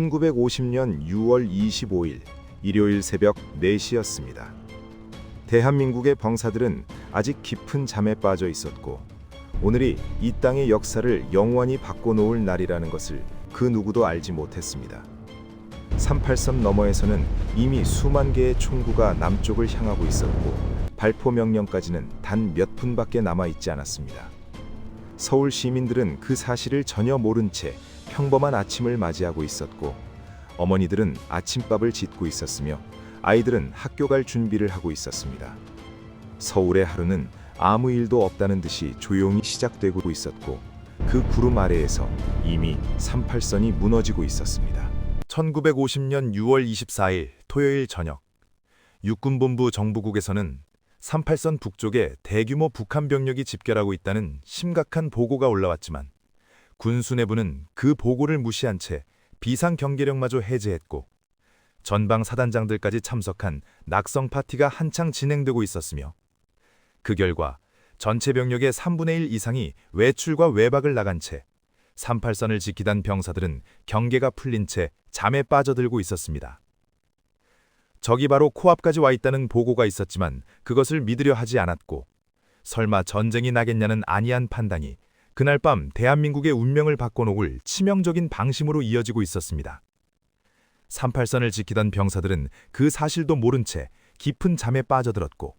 1950년 6월 25일 일요일 새벽 4시였습니다. 대한민국의 병사들은 아직 깊은 잠에 빠져 있었고 오늘이 이 땅의 역사를 영원히 바꿔놓을 날이라는 것을 그 누구도 알지 못했습니다. 38선 너머에서는 이미 수만 개의 총구가 남쪽을 향하고 있었고 발포 명령까지는 단 몇 분밖에 남아있지 않았습니다. 서울 시민들은 그 사실을 전혀 모른 채 평범한 아침을 맞이하고 있었고 어머니들은 아침밥을 짓고 있었으며 아이들은 학교 갈 준비를 하고 있었습니다. 서울의 하루는 아무 일도 없다는 듯이 조용히 시작되고 있었고 그 구름 아래에서 이미 38선이 무너지고 있었습니다. 1950년 6월 24일 토요일 저녁 육군본부 정부국에서는 38선 북쪽에 대규모 북한 병력이 집결하고 있다는 심각한 보고가 올라왔지만 군 수뇌부는 그 보고를 무시한 채 비상경계령마저 해제했고 전방 사단장들까지 참석한 낙성 파티가 한창 진행되고 있었으며 그 결과 전체 병력의 3분의 1 이상이 외출과 외박을 나간 채 38선을 지키던 병사들은 경계가 풀린 채 잠에 빠져들고 있었습니다. 적이 바로 코앞까지 와 있다는 보고가 있었지만 그것을 믿으려 하지 않았고 설마 전쟁이 나겠냐는 안이한 판단이 그날 밤 대한민국의 운명을 바꿔놓을 치명적인 방심으로 이어지고 있었습니다. 38선을 지키던 병사들은 그 사실도 모른 채 깊은 잠에 빠져들었고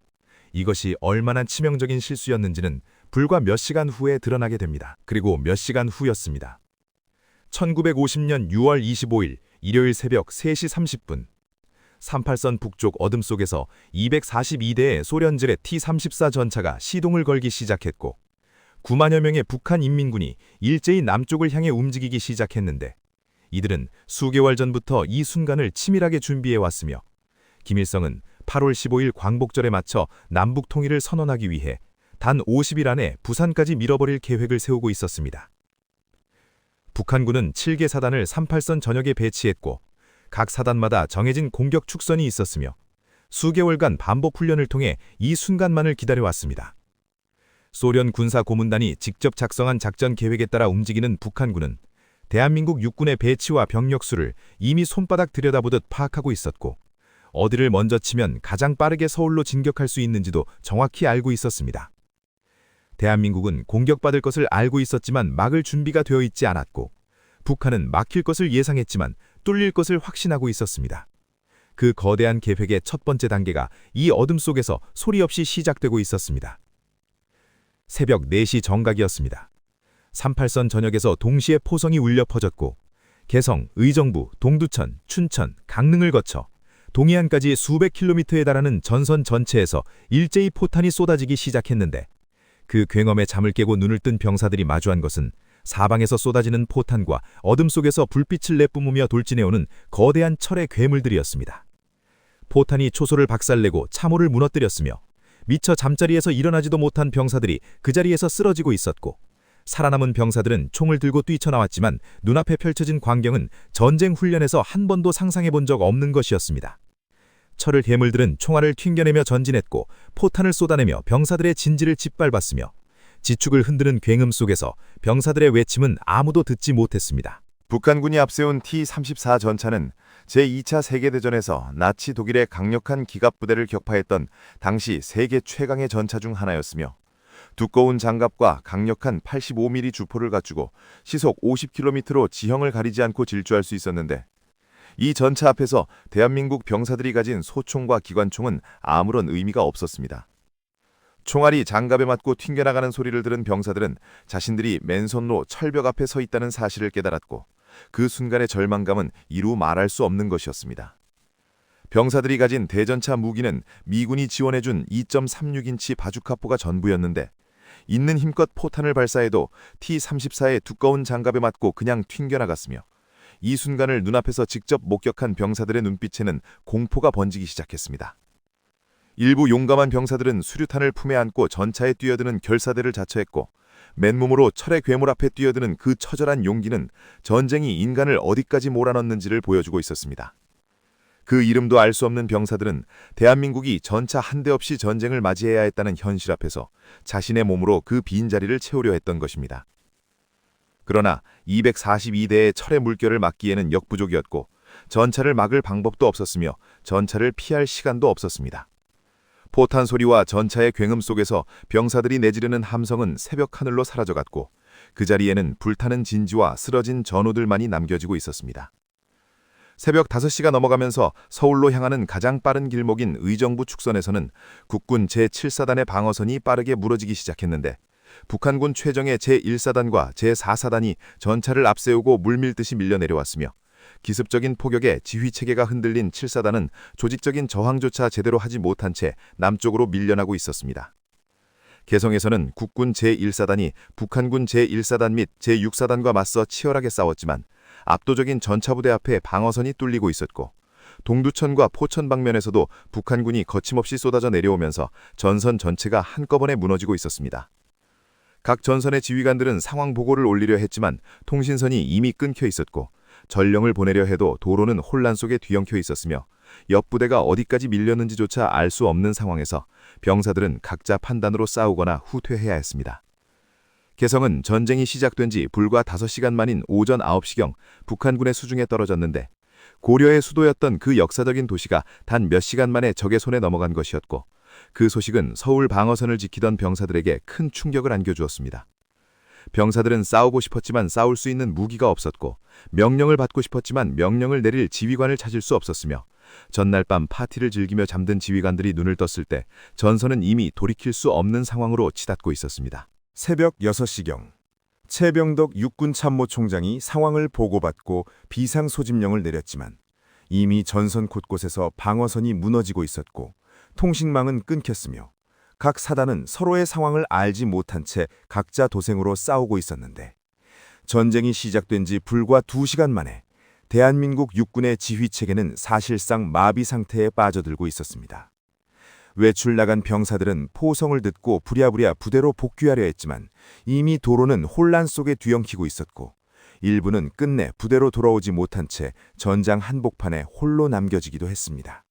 이것이 얼마나 치명적인 실수였는지는 불과 몇 시간 후에 드러나게 됩니다. 그리고 몇 시간 후였습니다. 1950년 6월 25일 일요일 새벽 3시 30분 38선 북쪽 어둠 속에서 242대의 소련질의 T-34 전차가 시동을 걸기 시작했고 9만여 명의 북한 인민군이 일제히 남쪽을 향해 움직이기 시작했는데 이들은 수개월 전부터 이 순간을 치밀하게 준비해왔으며 김일성은 8월 15일 광복절에 맞춰 남북 통일을 선언하기 위해 단 50일 안에 부산까지 밀어버릴 계획을 세우고 있었습니다. 북한군은 7개 사단을 38선 전역에 배치했고 각 사단마다 정해진 공격 축선이 있었으며 수개월간 반복 훈련을 통해 이 순간만을 기다려왔습니다. 소련 군사 고문단이 직접 작성한 작전 계획에 따라 움직이는 북한군은 대한민국 육군의 배치와 병력 수를 이미 손바닥 들여다보듯 파악하고 있었고 어디를 먼저 치면 가장 빠르게 서울로 진격할 수 있는지도 정확히 알고 있었습니다. 대한민국은 공격받을 것을 알고 있었지만 막을 준비가 되어 있지 않았고 북한은 막힐 것을 예상했지만 뚫릴 것을 확신하고 있었습니다. 그 거대한 계획의 첫 번째 단계가 이 어둠 속에서 소리 없이 시작되고 있었습니다. 새벽 4시 정각이었습니다. 38선 전역에서 동시에 포성이 울려 퍼졌고 개성, 의정부, 동두천, 춘천, 강릉을 거쳐 동해안까지 수백 킬로미터에 달하는 전선 전체에서 일제히 포탄이 쏟아지기 시작했는데 그 굉엄에 잠을 깨고 눈을 뜬 병사들이 마주한 것은 사방에서 쏟아지는 포탄과 어둠 속에서 불빛을 내뿜으며 돌진해오는 거대한 철의 괴물들이었습니다. 포탄이 초소를 박살내고 참호를 무너뜨렸으며 미처 잠자리에서 일어나지도 못한 병사들이 그 자리에서 쓰러지고 있었고 살아남은 병사들은 총을 들고 뛰쳐나왔지만 눈앞에 펼쳐진 광경은 전쟁 훈련에서 한 번도 상상해본 적 없는 것이었습니다. 철을 괴물들은 총알을 튕겨내며 전진했고 포탄을 쏟아내며 병사들의 진지를 짓밟았으며 지축을 흔드는 굉음 속에서 병사들의 외침은 아무도 듣지 못했습니다. 북한군이 앞세운 T-34 전차는 제2차 세계대전에서 나치 독일의 강력한 기갑부대를 격파했던 당시 세계 최강의 전차 중 하나였으며 두꺼운 장갑과 강력한 85mm 주포를 갖추고 시속 50km로 지형을 가리지 않고 질주할 수 있었는데 이 전차 앞에서 대한민국 병사들이 가진 소총과 기관총은 아무런 의미가 없었습니다. 총알이 장갑에 맞고 튕겨나가는 소리를 들은 병사들은 자신들이 맨손으로 철벽 앞에 서 있다는 사실을 깨달았고 그 순간의 절망감은 이루 말할 수 없는 것이었습니다. 병사들이 가진 대전차 무기는 미군이 지원해준 2.36인치 바주카포가 전부였는데 있는 힘껏 포탄을 발사해도 T-34의 두꺼운 장갑에 맞고 그냥 튕겨나갔으며 이 순간을 눈앞에서 직접 목격한 병사들의 눈빛에는 공포가 번지기 시작했습니다. 일부 용감한 병사들은 수류탄을 품에 안고 전차에 뛰어드는 결사대를 자처했고 맨몸으로 철의 괴물 앞에 뛰어드는 그 처절한 용기는 전쟁이 인간을 어디까지 몰아넣는지를 보여주고 있었습니다. 그 이름도 알 수 없는 병사들은 대한민국이 전차 한 대 없이 전쟁을 맞이해야 했다는 현실 앞에서 자신의 몸으로 그 빈자리를 채우려 했던 것입니다. 그러나 242대의 철의 물결을 막기에는 역부족이었고 전차를 막을 방법도 없었으며 전차를 피할 시간도 없었습니다. 포탄 소리와 전차의 굉음 속에서 병사들이 내지르는 함성은 새벽 하늘로 사라져갔고 그 자리에는 불타는 진지와 쓰러진 전우들만이 남겨지고 있었습니다. 새벽 5시가 넘어가면서 서울로 향하는 가장 빠른 길목인 의정부 축선에서는 국군 제7사단의 방어선이 빠르게 무너지기 시작했는데 북한군 최정예 제1사단과 제4사단이 전차를 앞세우고 물밀듯이 밀려내려왔으며 기습적인 포격에 지휘체계가 흔들린 7사단은 조직적인 저항조차 제대로 하지 못한 채 남쪽으로 밀려나고 있었습니다. 개성에서는 국군 제1사단이 북한군 제1사단 및 제6사단과 맞서 치열하게 싸웠지만 압도적인 전차부대 앞에 방어선이 뚫리고 있었고 동두천과 포천 방면에서도 북한군이 거침없이 쏟아져 내려오면서 전선 전체가 한꺼번에 무너지고 있었습니다. 각 전선의 지휘관들은 상황 보고를 올리려 했지만 통신선이 이미 끊겨 있었고 전령을 보내려 해도 도로는 혼란 속에 뒤엉켜 있었으며 옆 부대가 어디까지 밀렸는지조차 알 수 없는 상황에서 병사들은 각자 판단으로 싸우거나 후퇴해야 했습니다. 개성은 전쟁이 시작된 지 불과 5시간 만인 오전 9시경 북한군의 수중에 떨어졌는데 고려의 수도였던 그 역사적인 도시가 단 몇 시간 만에 적의 손에 넘어간 것이었고 그 소식은 서울 방어선을 지키던 병사들에게 큰 충격을 안겨주었습니다. 병사들은 싸우고 싶었지만 싸울 수 있는 무기가 없었고 명령을 받고 싶었지만 명령을 내릴 지휘관을 찾을 수 없었으며 전날 밤 파티를 즐기며 잠든 지휘관들이 눈을 떴을 때 전선은 이미 돌이킬 수 없는 상황으로 치닫고 있었습니다. 새벽 6시경 최병덕 육군참모총장이 상황을 보고받고 비상소집령을 내렸지만 이미 전선 곳곳에서 방어선이 무너지고 있었고 통신망은 끊겼으며 각 사단은 서로의 상황을 알지 못한 채 각자 도생으로 싸우고 있었는데 전쟁이 시작된 지 불과 2시간 만에 대한민국 육군의 지휘체계는 사실상 마비 상태에 빠져들고 있었습니다. 외출 나간 병사들은 포성을 듣고 부랴부랴 부대로 복귀하려 했지만 이미 도로는 혼란 속에 뒤엉키고 있었고 일부는 끝내 부대로 돌아오지 못한 채 전장 한복판에 홀로 남겨지기도 했습니다.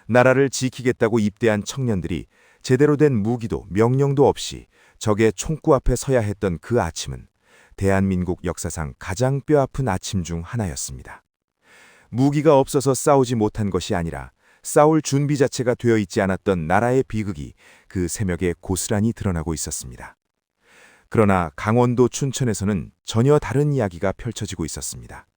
나라를 지키겠다고 입대한 청년들이 제대로 된 무기도 명령도 없이 적의 총구 앞에 서야 했던 그 아침은 대한민국 역사상 가장 뼈아픈 아침 중 하나였습니다. 무기가 없어서 싸우지 못한 것이 아니라 싸울 준비 자체가 되어 있지 않았던 나라의 비극이 그 새벽에 고스란히 드러나고 있었습니다. 그러나 강원도 춘천에서는 전혀 다른 이야기가 펼쳐지고 있었습니다.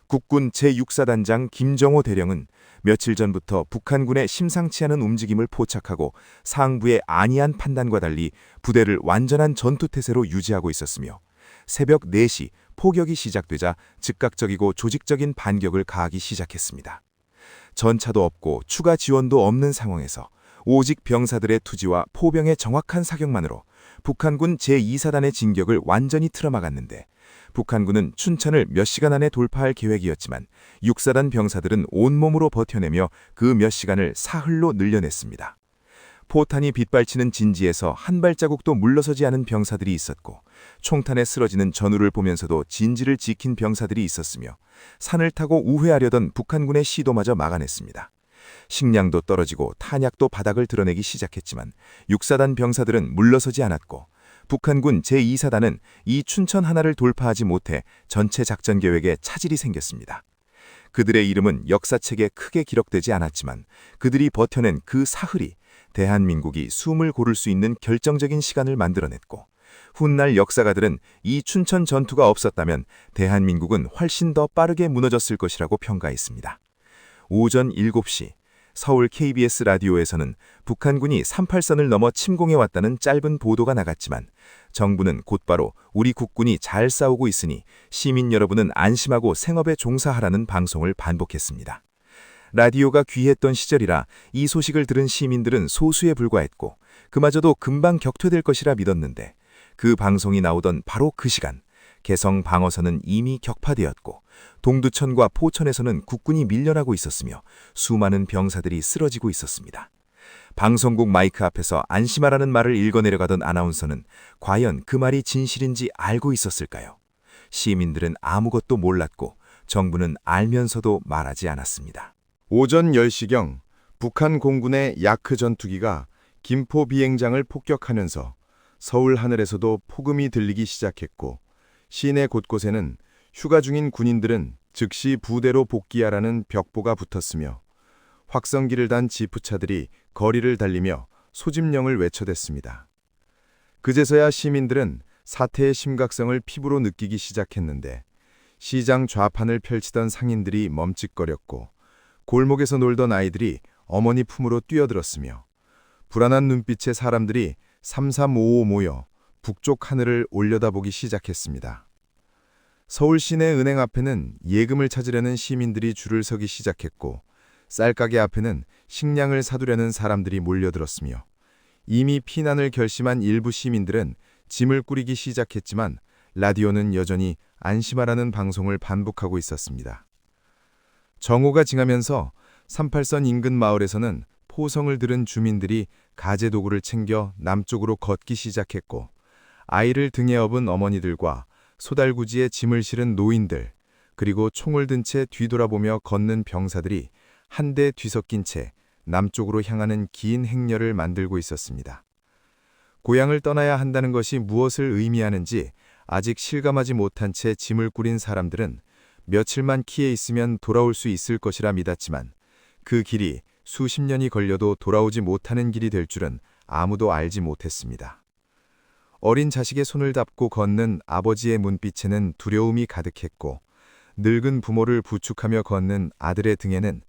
국군 제6사단장 김정호 대령은 며칠 전부터 북한군의 심상치 않은 움직임을 포착하고 상부의 안이한 판단과 달리 부대를 완전한 전투태세로 유지하고 있었으며 새벽 4시 포격이 시작되자 즉각적이고 조직적인 반격을 가하기 시작했습니다. 전차도 없고 추가 지원도 없는 상황에서 오직 병사들의 투지와 포병의 정확한 사격만으로 북한군 제2사단의 진격을 완전히 틀어막았는데 북한군은 춘천을 몇 시간 안에 돌파할 계획이었지만 6사단 병사들은 온몸으로 버텨내며 그 몇 시간을 사흘로 늘려냈습니다. 포탄이 빗발치는 진지에서 한 발자국도 물러서지 않은 병사들이 있었고 총탄에 쓰러지는 전우를 보면서도 진지를 지킨 병사들이 있었으며 산을 타고 우회하려던 북한군의 시도마저 막아냈습니다. 식량도 떨어지고 탄약도 바닥을 드러내기 시작했지만 6사단 병사들은 물러서지 않았고 북한군 제2사단은 이 춘천 하나를 돌파하지 못해 전체 작전 계획에 차질이 생겼습니다. 그들의 이름은 역사책에 크게 기록되지 않았지만 그들이 버텨낸 그 사흘이 대한민국이 숨을 고를 수 있는 결정적인 시간을 만들어냈고 훗날 역사가들은 이 춘천 전투가 없었다면 대한민국은 훨씬 더 빠르게 무너졌을 것이라고 평가했습니다. 오전 7시 서울 KBS 라디오에서는 북한군이 38선을 넘어 침공해왔다는 짧은 보도가 나갔지만 정부는 곧바로 우리 국군이 잘 싸우고 있으니 시민 여러분은 안심하고 생업에 종사하라는 방송을 반복했습니다. 라디오가 귀했던 시절이라 이 소식을 들은 시민들은 소수에 불과했고 그마저도 금방 격퇴될 것이라 믿었는데 그 방송이 나오던 바로 그 시간 개성 방어선은 이미 격파되었고 동두천과 포천에서는 국군이 밀려나고 있었으며 수많은 병사들이 쓰러지고 있었습니다. 방송국 마이크 앞에서 안심하라는 말을 읽어내려가던 아나운서는 과연 그 말이 진실인지 알고 있었을까요? 시민들은 아무것도 몰랐고 정부는 알면서도 말하지 않았습니다. 오전 10시경 북한 공군의 야크 전투기가 김포 비행장을 폭격하면서 서울 하늘에서도 폭음이 들리기 시작했고 시내 곳곳에는 휴가 중인 군인들은 즉시 부대로 복귀하라는 벽보가 붙었으며 확성기를 단 지프차들이 거리를 달리며 소집령을 외쳐댔습니다. 그제서야 시민들은 사태의 심각성을 피부로 느끼기 시작했는데 시장 좌판을 펼치던 상인들이 멈칫거렸고 골목에서 놀던 아이들이 어머니 품으로 뛰어들었으며 불안한 눈빛의 사람들이 삼삼오오 모여 북쪽 하늘을 올려다보기 시작했습니다. 서울 시내 은행 앞에는 예금을 찾으려는 시민들이 줄을 서기 시작했고 쌀가게 앞에는 식량을 사두려는 사람들이 몰려들었으며 이미 피난을 결심한 일부 시민들은 짐을 꾸리기 시작했지만 라디오는 여전히 안심하라는 방송을 반복하고 있었습니다. 정오가 지나면서 38선 인근 마을에서는 포성을 들은 주민들이 가재도구를 챙겨 남쪽으로 걷기 시작했고 아이를 등에 업은 어머니들과 소달구지에 짐을 실은 노인들 그리고 총을 든 채 뒤돌아보며 걷는 병사들이 한데 뒤섞인 채 남쪽으로 향하는 긴 행렬을 만들고 있었습니다. 고향을 떠나야 한다는 것이 무엇을 의미하는지 아직 실감하지 못한 채 짐을 꾸린 사람들은 며칠만 키에 있으면 돌아올 수 있을 것이라 믿었지만 그 길이 수십 년이 걸려도 돌아오지 못하는 길이 될 줄은 아무도 알지 못했습니다. 어린 자식의 손을 잡고 걷는 아버지의 눈빛에는 두려움이 가득했고 늙은 부모를 부축하며 걷는 아들의 등에는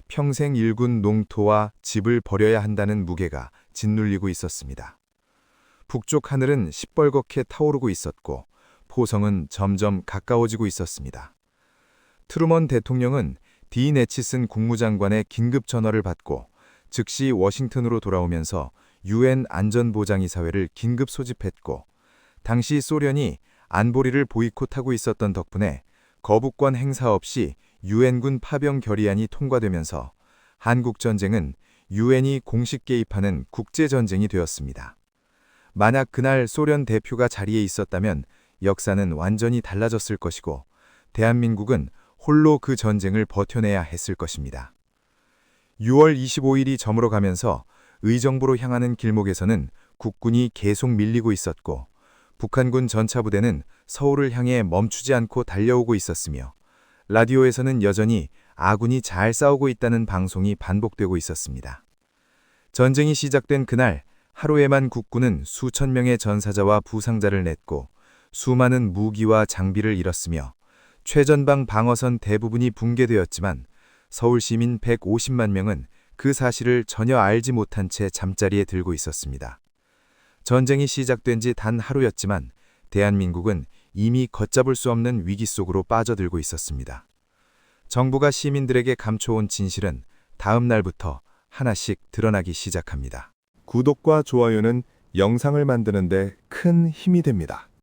평생 일군 농토와 집을 버려야 한다는 무게가 짓눌리고 있었습니다. 북쪽 하늘은 시뻘겋게 타오르고 있었고 포성은 점점 가까워지고 있었습니다. 트루먼 대통령은 디 네치슨 국무장관의 긴급 전화를 받고 즉시 워싱턴으로 돌아오면서 유엔 안전보장이사회를 긴급 소집했고 당시 소련이 안보리를 보이콧하고 있었던 덕분에 거부권 행사 없이 유엔군 파병 결의안이 통과되면서 한국전쟁은 유엔이 공식 개입하는 국제전쟁이 되었습니다. 만약 그날 소련 대표가 자리에 있었다면 역사는 완전히 달라졌을 것이고 대한민국은 홀로 그 전쟁을 버텨내야 했을 것입니다. 6월 25일이 저물어가면서 의정부로 향하는 길목에서는 국군이 계속 밀리고 있었고 북한군 전차부대는 서울을 향해 멈추지 않고 달려오고 있었으며 라디오에서는 여전히 아군이 잘 싸우고 있다는 방송이 반복되고 있었습니다. 전쟁이 시작된 그날 하루에만 국군은 수천 명의 전사자와 부상자를 냈고 수많은 무기와 장비를 잃었으며 최전방 방어선 대부분이 붕괴되었지만 서울 시민 150만 명은 그 사실을 전혀 알지 못한 채 잠자리에 들고 있었습니다. 전쟁이 시작된 지 단 하루였지만 대한민국은 이미 걷잡을 수 없는 위기 속으로 빠져들고 있었습니다. 정부가 시민들에게 감춰온 진실은 다음 날부터 하나씩 드러나기 시작합니다. 구독과 좋아요는 영상을 만드는 데 큰 힘이 됩니다.